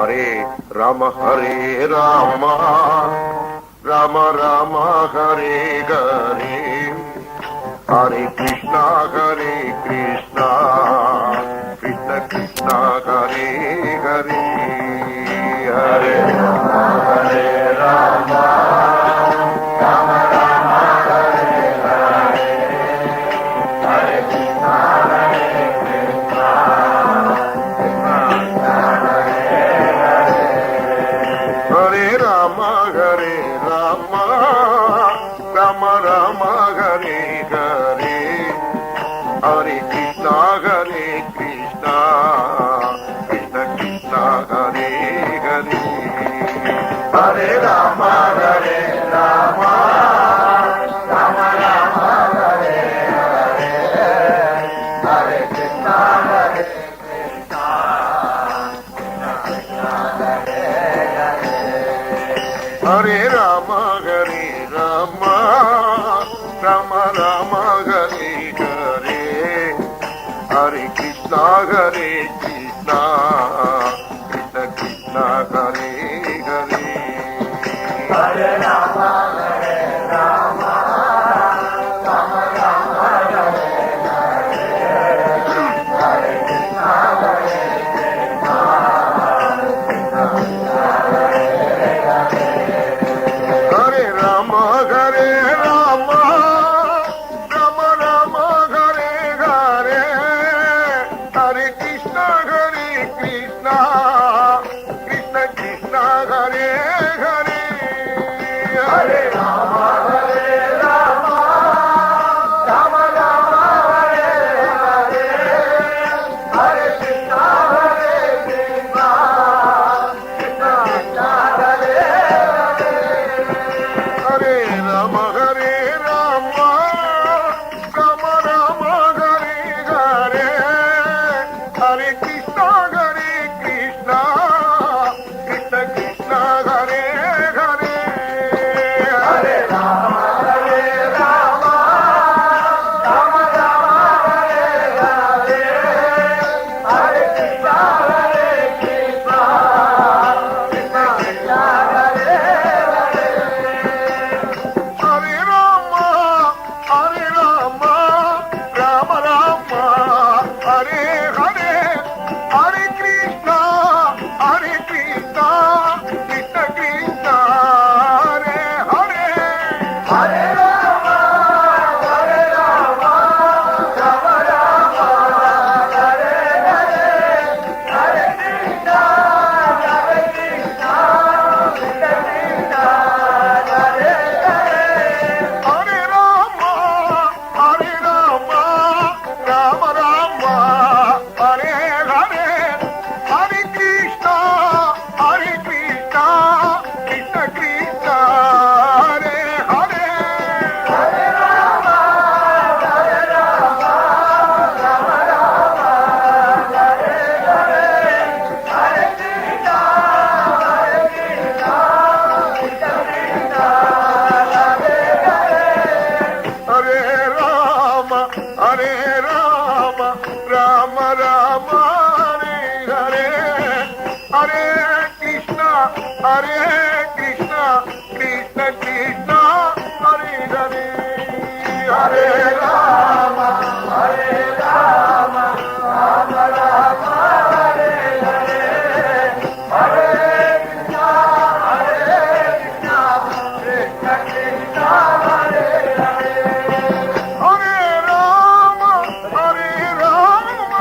Hare Rama Rama Rama Hare Hare Hare Krishna Krishna Krishna Hare Hare Hare Rama Rama Rama Hare Hare Hare Krishna Krishna Hare Rama Rama Rama Hare Hare Hare Krishna Krishna Krishna Hare Hare Hare Rama Rama Rama Rama Hare Hare Hare Krishna Krishna Krishna Hare Hare Hare Rama Rama Rama Rama Hare Hare Hare Krishna Krishna Krishna Hare Hare Hare Rama Rama Rama Rama Hare Hare Hare Krishna Krishna Hare Rama Rama Rama Rama Hare Hare Hare Krishna Krishna Krishna Krishna Hare Hare Hare Rama Rama Rama Rama Hare Hare Hare Krishna Krishna Krishna Krishna Hare Hare Rama Rama Rama Rama Hare Hare Hare Krishna Krishna Krishna Krishna Hare Hare Hare Rama Rama Rama Rama Hare Hare Hare Krishna Krishna Krishna Krishna Hare Hare Hare Rama Rama Rama Hare Hare Hare Krishna Krishna Krishna Krishna Hare Hare Hare Rama Rama Rama Hare Hare Hare Krishna Krishna Krishna Krishna Hare Hare Hare Rama Rama Rama Hare Hare Hare Krishna Krishna Krishna Krishna Hare Hare Hare Rama Rama Rama Rama Hare Hare Hare Krishna Krishna Krishna Krishna Hare Hare Hare Rama Rama Rama Hare Hare Hare Krishna Krishna Krishna Krishna Hare Hare Hare Rama Rama Rama Hare Hare Hare Krishna Krishna Krishna Krishna Hare Hare Hare Rama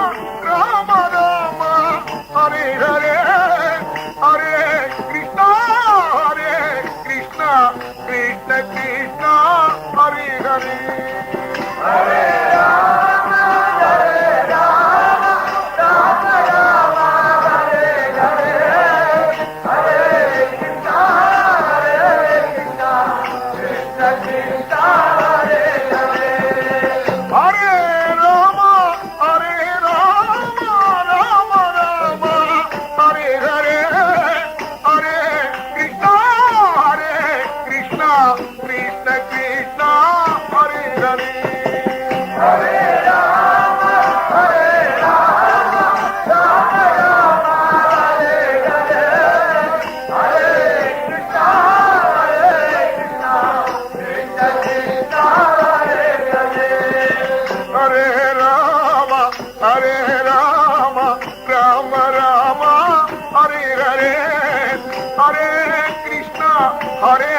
Rama Rama Hare Hare Hare Krishna Krishna Krishna Krishna Hare Hare Hare Krishna, Hare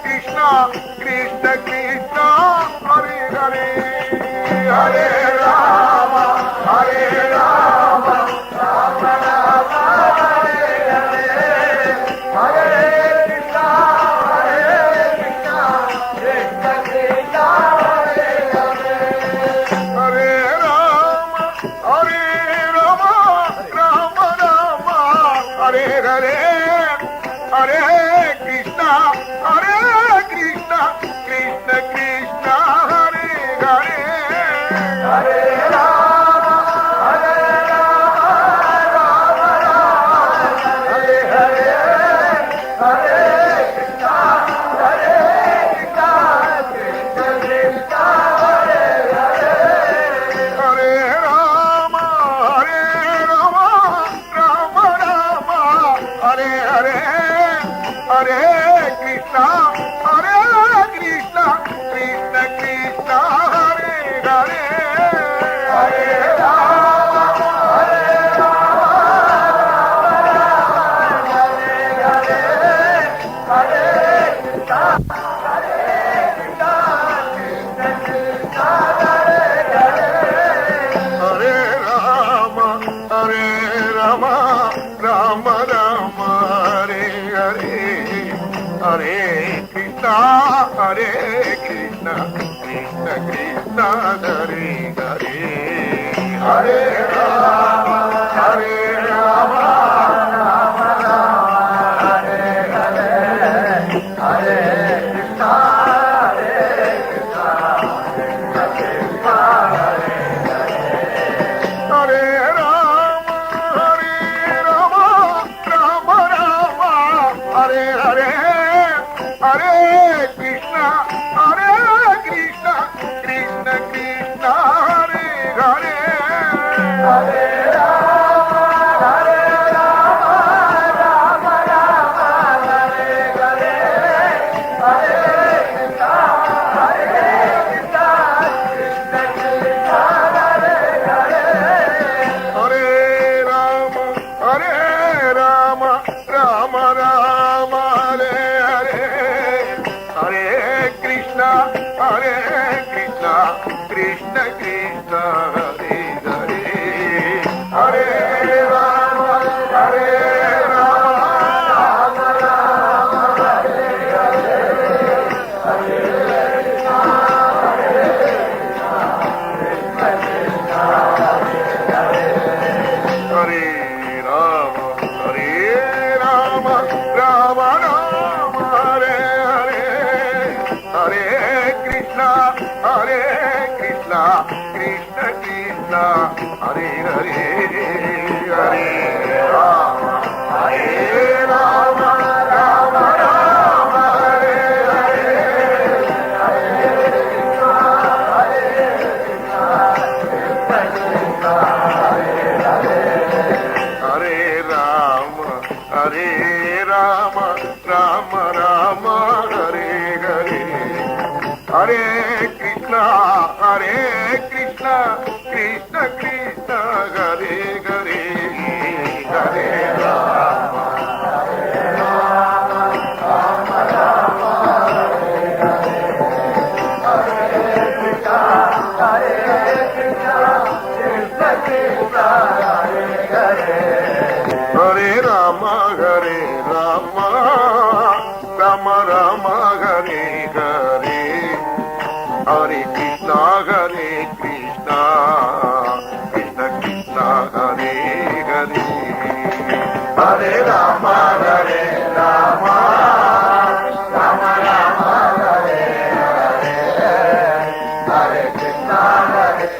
Krishna, Krishna Krishna, Hare Hare, Hare Rama, Hare Rama, Rama Rama, Hare Hare, Hare Krishna, Hare Krishna, Krishna Krishna, Hare Hare, Hare Rama, Hare Rama, Rama Rama, Hare Hare, Hare Krishna, Hare Krishna, Krishna Krishna, Hare Hare, Hare Rama, Hare Rama, Rama Rama, Hare Hare, Hare Krishna, Hare Krishna, Krishna Krishna, Hare Hare, Hare Rama, Hare Rama, Rama Rama, Hare Hare, Hare Krishna, Hare Krishna, Krishna Krishna, Hare Hare, Hare Rama, Hare Rama, Hare Hare, Hare Krishna, Hare Krishna, Krishna Krishna, Hare Hare, Hare Rama, Hare Rama, Rama Rama, Hare Hare, Hare Krishna, Hare Krishna, Krishna Krishna, Hare Hare, Hare Rama, Hare Rama, Rama Rama, Hare Hare, Hare Krishna, Hare Krishna, Krishna Krishna, Hare Hare Rama, Hare Rama, Rama Rama, Hare Hare, Hare Krishna, Hare Krishna, Krishna Krishna, Hare Hare, Hare Rama, Hare Rama, Rama Rama, Hare Hare, Hare Krishna, Hare Krishna, Krishna Krishna, Hare Hare, Hare Rama, Hare Rama, Rama Rama, Hare Hare, Hare Krishna, Hare Krishna, Krishna Krishna, Hare Hare, Hare Rama, Hare Rama, Rama Rama, Hare Hare, Hare Krishna, Hare Krishna, Krishna Krishna, Hare Hare, Hare Rama, Hare Rama, Rama Rama, Hare Hare, Hare Krishna, Hare Krishna, Krishna Krishna, Hare Hare, Hare Rama, Hare Rama, Rama Rama, Hare Hare, Hare Krishna, Hare Krishna, Krishna Krishna, Hare Hare, Hare Rama, Hare Rama, Rama Rama, Hare Hare, Hare Krishna, Hare Krishna, Krishna Krishna, Hare Hare, Hare Rama, Hare Rama, Rama Rama, Hare Hare, Hare Krishna, Hare Krishna, Krishna Krishna, Hare Hare, Hare Rama, Hare Rama, Rama Rama, Hare Hare, Hare Krishna, Hare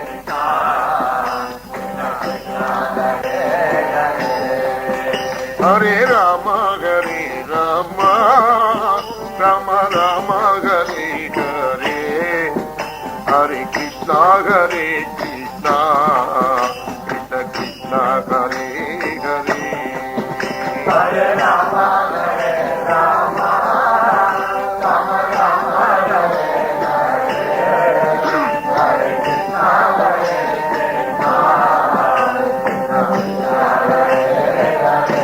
Krishna, Krishna Krishna, Hare Hare, Hare Rama, Hare Rama, Rama Rama, Hare Hare, Hare Krishna, Hare Krishna, Krishna Krishna, Hare Hare, Hare Rama, Hare Rama, Rama Rama, Hare Hare, Hare Krishna, Hare Krishna, Krishna Krishna, Hare Hare, Hare Rama, Hare Rama, Rama Rama, Hare Hare, Hare Krishna, Hare Krishna, Krishna Krishna, Hare Hare,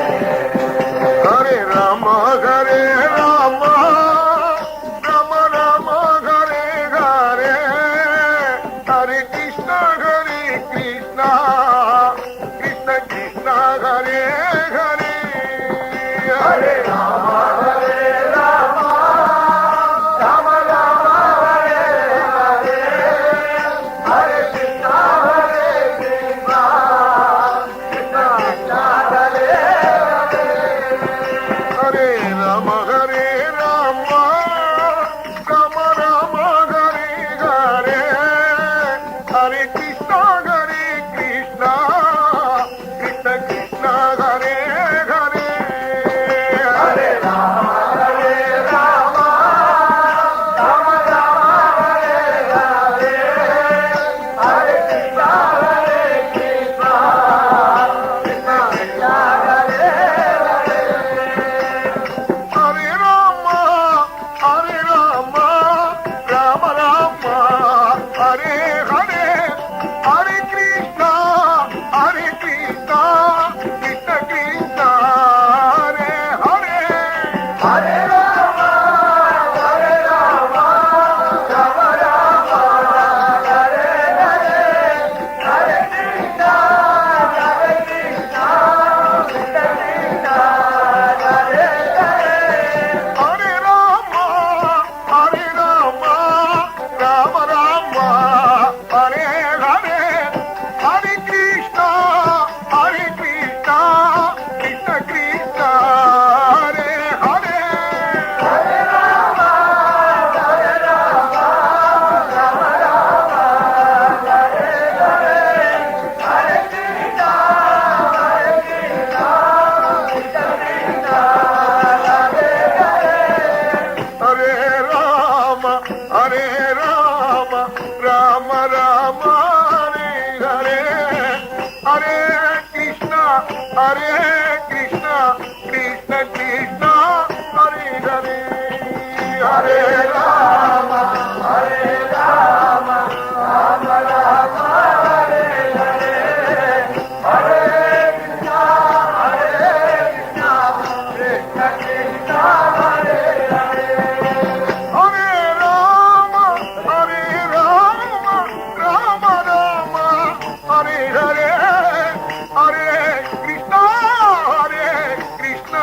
Hare Hare Hare Rama Hare Rama Rama Rama Hare Hare Hare Krishna Hare Krishna Krishna Krishna Hare Hare Hare Rama Hare Rama Rama Rama Hare Hare Hare Krishna Hare Krishna Krishna Krishna Hare Hare Hare Rama Hare Rama Rama Rama Hare Hare Hare Krishna Hare Krishna Krishna Krishna Hare Hare Hare Rama Hare Rama Rama Rama Hare Hare Hare Krishna Hare Krishna Krishna Krishna Hare Hare Hare Rama Hare Rama Rama Rama Hare Hare Hare Krishna Hare Krishna Krishna Krishna Hare Hare Hare Rama Hare Rama Rama Rama Hare Hare Hare Krishna Hare Krishna Krishna Krishna Hare Hare Hare Rama Hare Rama Rama Rama Hare Hare Hare Krishna Hare Krishna Krishna Krishna Hare Hare Hare Rama Hare Rama Rama Rama Hare Hare Hare Krishna Hare Krishna Krishna Krishna Hare Hare Hare Rama Hare Rama Rama Rama Hare Hare Hare Krishna Hare Krishna Krishna Krishna Hare Hare Hare Rama Hare Rama Rama Rama Hare Hare Hare Krishna Hare Krishna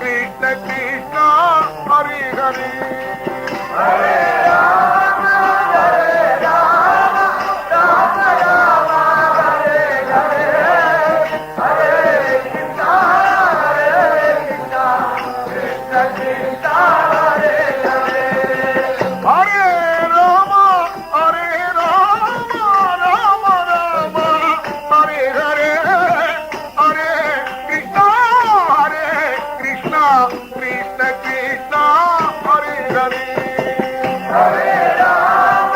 Krishna Krishna Hare Hare Hare Rama Hare Rama Rama Rama Hare Hare Hare Krishna Hare Krishna Krishna Krishna Hare Hare Hare Rama Hare Rama Rama Rama Hare Hare Hare Krishna Hare Krishna Krishna Krishna Hare Hare Hare Rama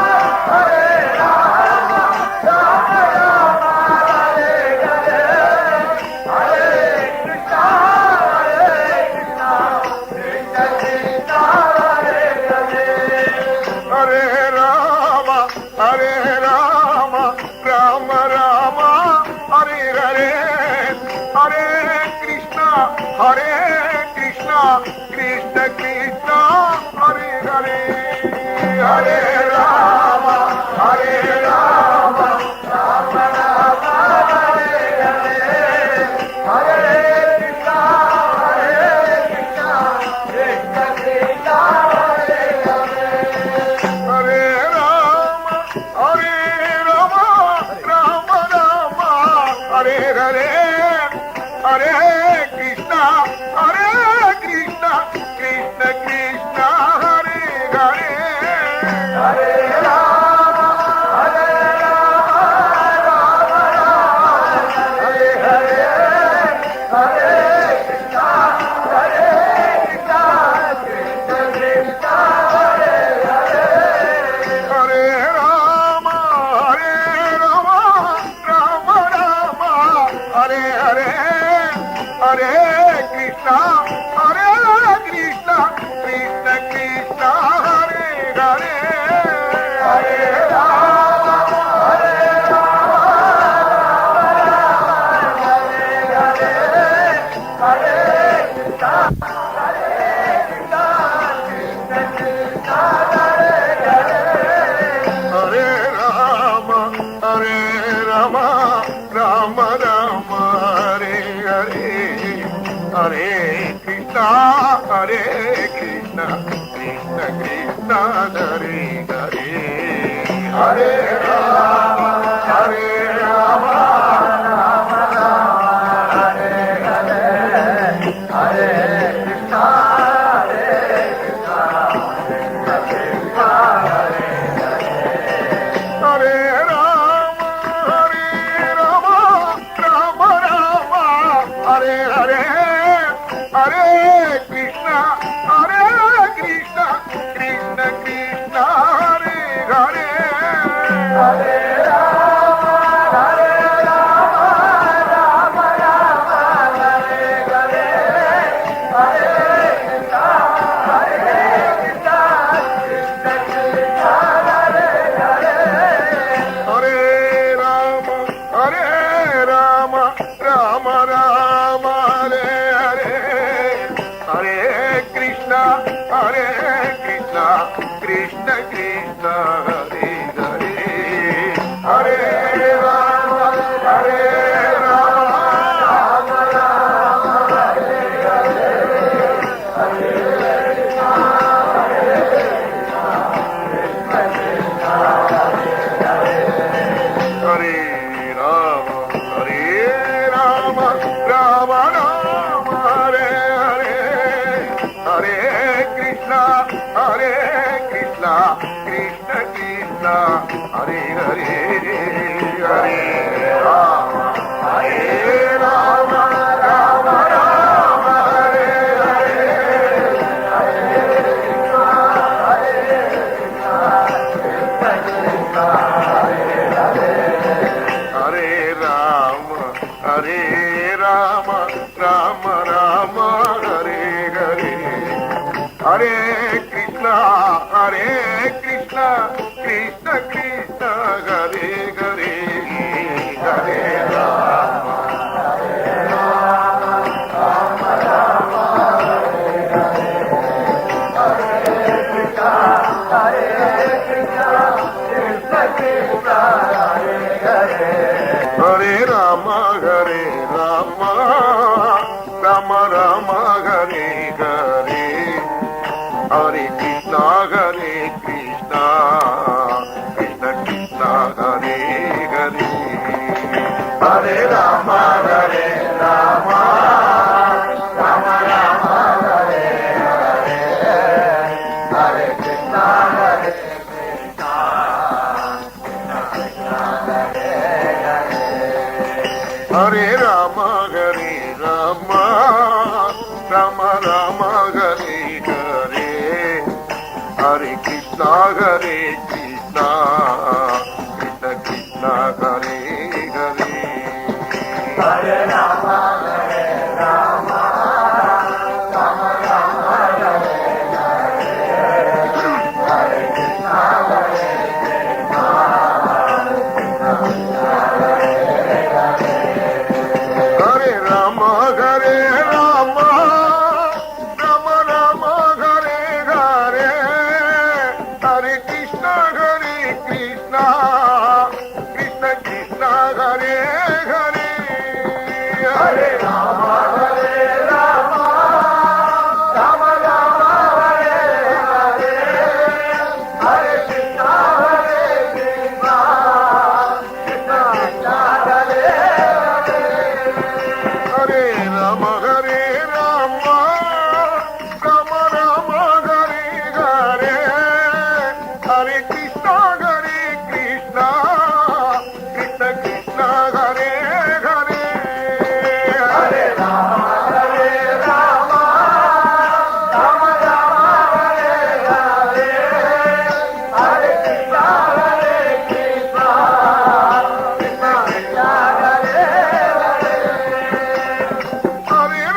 Hare Rama Rama Rama Hare Hare Hare Krishna Hare Krishna Krishna Krishna Hare Hare Hare Rama Hare Rama Rama Rama Hare Hare Hare Krishna Hare Krishna Krishna Krishna Hare Hare Hare Rama Hare Rama Rama Rama Hare Hare Hare Krishna Hare Krishna Krishna Krishna Hare Hare Hare Rama Hare Rama Rama Rama Hare Hare Hare Krishna Hare Krishna Krishna Krishna Hare Hare Hare Rama Hare Rama Rama Rama Hare Hare Hare Krishna Hare Krishna Krishna Krishna Hare Hare Hare Rama Hare Rama Rama Rama Hare Hare Hare Krishna Hare Krishna Krishna Krishna Hare Hare Hare Rama Hare Rama Rama Rama Hare Hare Hare Krishna Hare Krishna Krishna Krishna Hare Hare Hare Rama Hare Rama Rama Rama Hare Hare Krishna, Hare Krishna, Krishna Krishna, Hare Hare, Hare Rama, Hare Rama, Rama Rama, Hare Hare, Hare Krishna, Hare Krishna, Krishna Krishna, Hare Hare, Hare Rama, Hare Rama, Rama Rama, Hare Hare, Hare Krishna, Krishna Krishna, Hare Hare, Hare Rama, Hare Rama, Rama Rama, Hare Hare, Hare Krishna, Krishna Krishna, Hare Hare, Hare Rama, Hare Rama, Rama Rama, Hare Hare, Hare Krishna, Krishna Krishna, Hare Hare, Hare Rama, Hare Rama, Rama Rama, Hare Hare, Hare Krishna, Krishna Krishna, Hare Rama, Hare Rama, Rama Rama, Hare Hare, Hare Krishna, Krishna Krishna, Hare Hare, Hare Rama, Hare Rama, Rama Rama, Hare Hare, Hare Krishna, Krishna Krishna, Hare Hare, Hare Rama, Hare Rama, Rama Rama, Hare Hare, Hare Krishna, Krishna Krishna, Hare Hare, Hare Rama, Rama Rama, Hare Krishna, Krishna Krishna, Hare Hare, Hare Rama, Rama Rama, Hare Hare, Hare Krishna, Krishna Krishna, Hare Hare, Hare Rama, Rama Rama, Hare Hare, Hare Krishna, Krishna Krishna, Hare Hare, Hare Rama, Rama Rama, Hare Hare, Hare Krishna, Krishna Krishna, Hare Hare, Hare Rama, Rama Rama, Hare Hare, Hare Krishna, Krishna Krishna, Hare Hare, Hare Rama, Rama Rama, Hare Hare, Hare Krishna, Krishna Krishna, Hare Hare, Hare Rama, Rama Rama, Hare Hare, Hare Krishna, Krishna Krishna, Hare Hare, Hare Rama, Rama Rama, Hare Hare, Hare Krishna, Krishna Krishna, Hare Hare, Hare Rama, Rama Rama, Hare Hare, Hare Krishna, Krishna Krishna, Hare Hare, Hare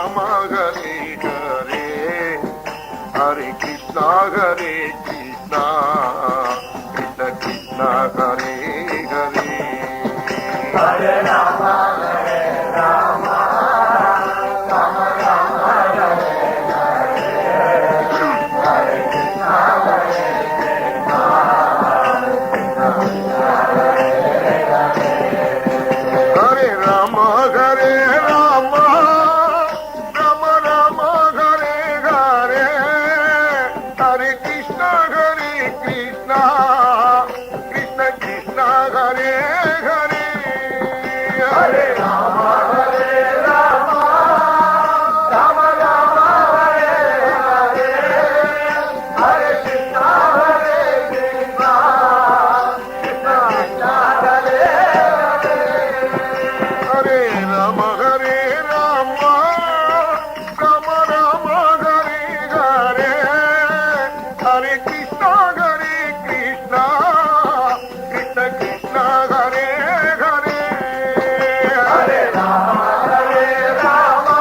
Rama Hare Hare Hare Krishna Krishna Krishna Hare Hare Hare Rama Hare Rama Rama Rama Hare Hare Hare Krishna Hare Krishna Krishna Krishna Hare Hare Hare Rama Hare Rama Rama Rama Hare Hare Hare Krishna Krishna Krishna Krishna Hare Hare Hare Rama Hare Rama Rama Rama Hare Hare Hare Krishna Krishna Krishna Krishna Hare Hare Hare Rama Hare Rama Rama Rama Hare Hare Hare Krishna Krishna Krishna Krishna Hare Hare Hare Rama Hare Rama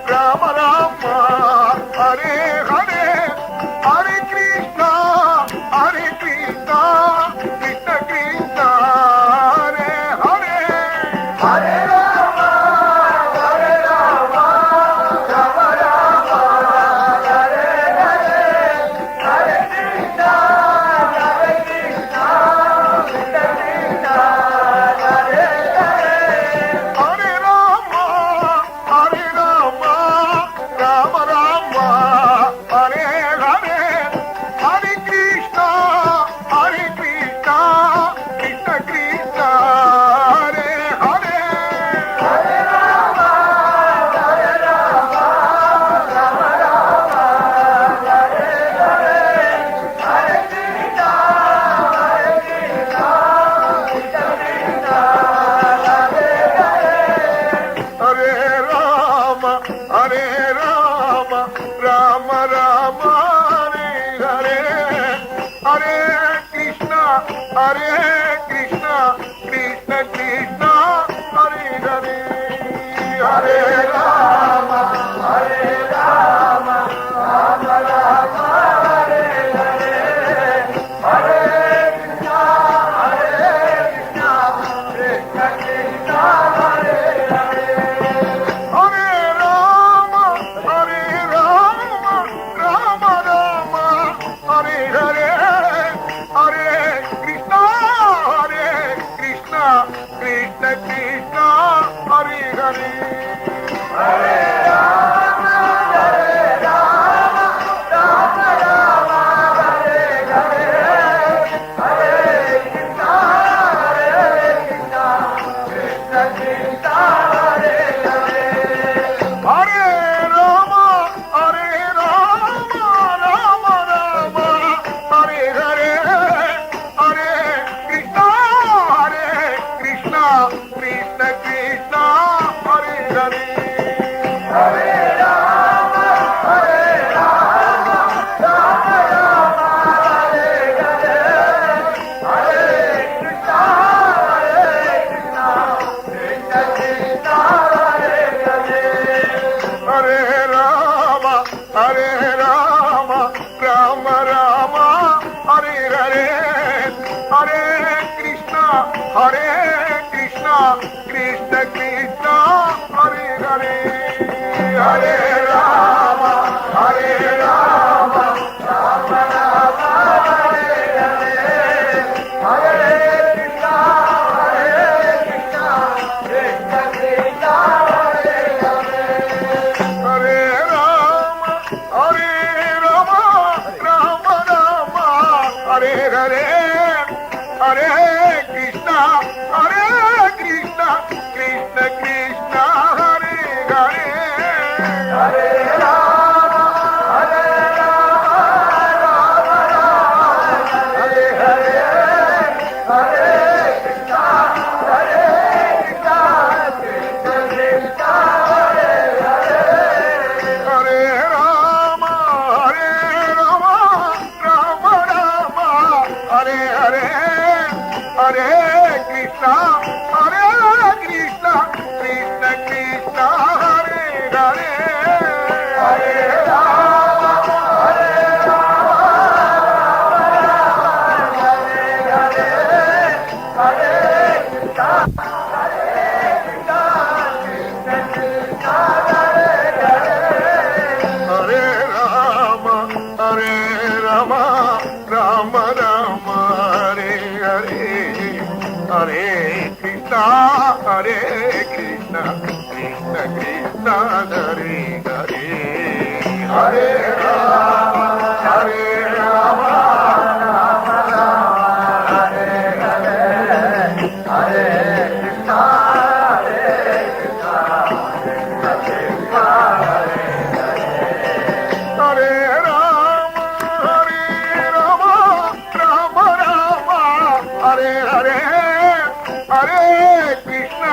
Rama Rama Hare Hare Hare Krishna Krishna Krishna Krishna Hare Hare Hare Rama Hare Rama Rama Rama Hare Hare Hare Krishna Krishna Krishna Krishna Hare Hare Hare Rama Hare Rama Rama Rama Hare Hare Hare Krishna Krishna Krishna Krishna Hare Hare Hare Rama Hare Rama Rama Rama Hare Hare Hare Krishna Krishna Krishna Krishna Hare Hare Hare Rama Hare Rama Rama Rama Hare Hare Hare Krishna Krishna Krishna Krishna Hare Hare Hare Rama Hare Rama Rama Rama Hare Hare Hare Krishna Krishna Krishna Krishna Hare Hare Hare Rama Hare Rama Rama Rama Hare Hare Hare Krishna Krishna Krishna Krishna Hare Hare Hare Rama Hare Rama Rama Rama Hare Hare Hare Krishna Krishna Krishna Krishna Hare Hare Hare Rama Hare Rama Rama Rama Hare Hare Hare Krishna Krishna Krishna Krishna Hare Hare Hare Rama Hare Rama Rama Rama Hare Hare Hare Krishna Krishna Krishna Krishna Hare Hare Hare Rama Hare Rama Rama Rama Hare Hare Hare Krishna Krishna Krishna Krishna Hare Hare Hare Rama Hare Rama Rama Rama Hare Hare Hare Krishna Krishna Krishna Krishna Hare Hare Hare Rama Hare Rama Rama Rama Hare Hare Hare Krishna Krishna Krishna Krishna Hare Hare Hare Rama Hare Rama Rama Rama Hare Hare Hare Krishna Krishna Krishna Krishna Hare Hare Hare Rama Hare Rama Rama Rama Hare Hare Hare Krishna Krishna Krishna Hari Hari Hare Rama Hare Rama Rama Rama Hare Hare Hare Krishna Hare Krishna Krishna Hare Hare Rama Hare Rama Rama Rama Hare Hare Hare Krishna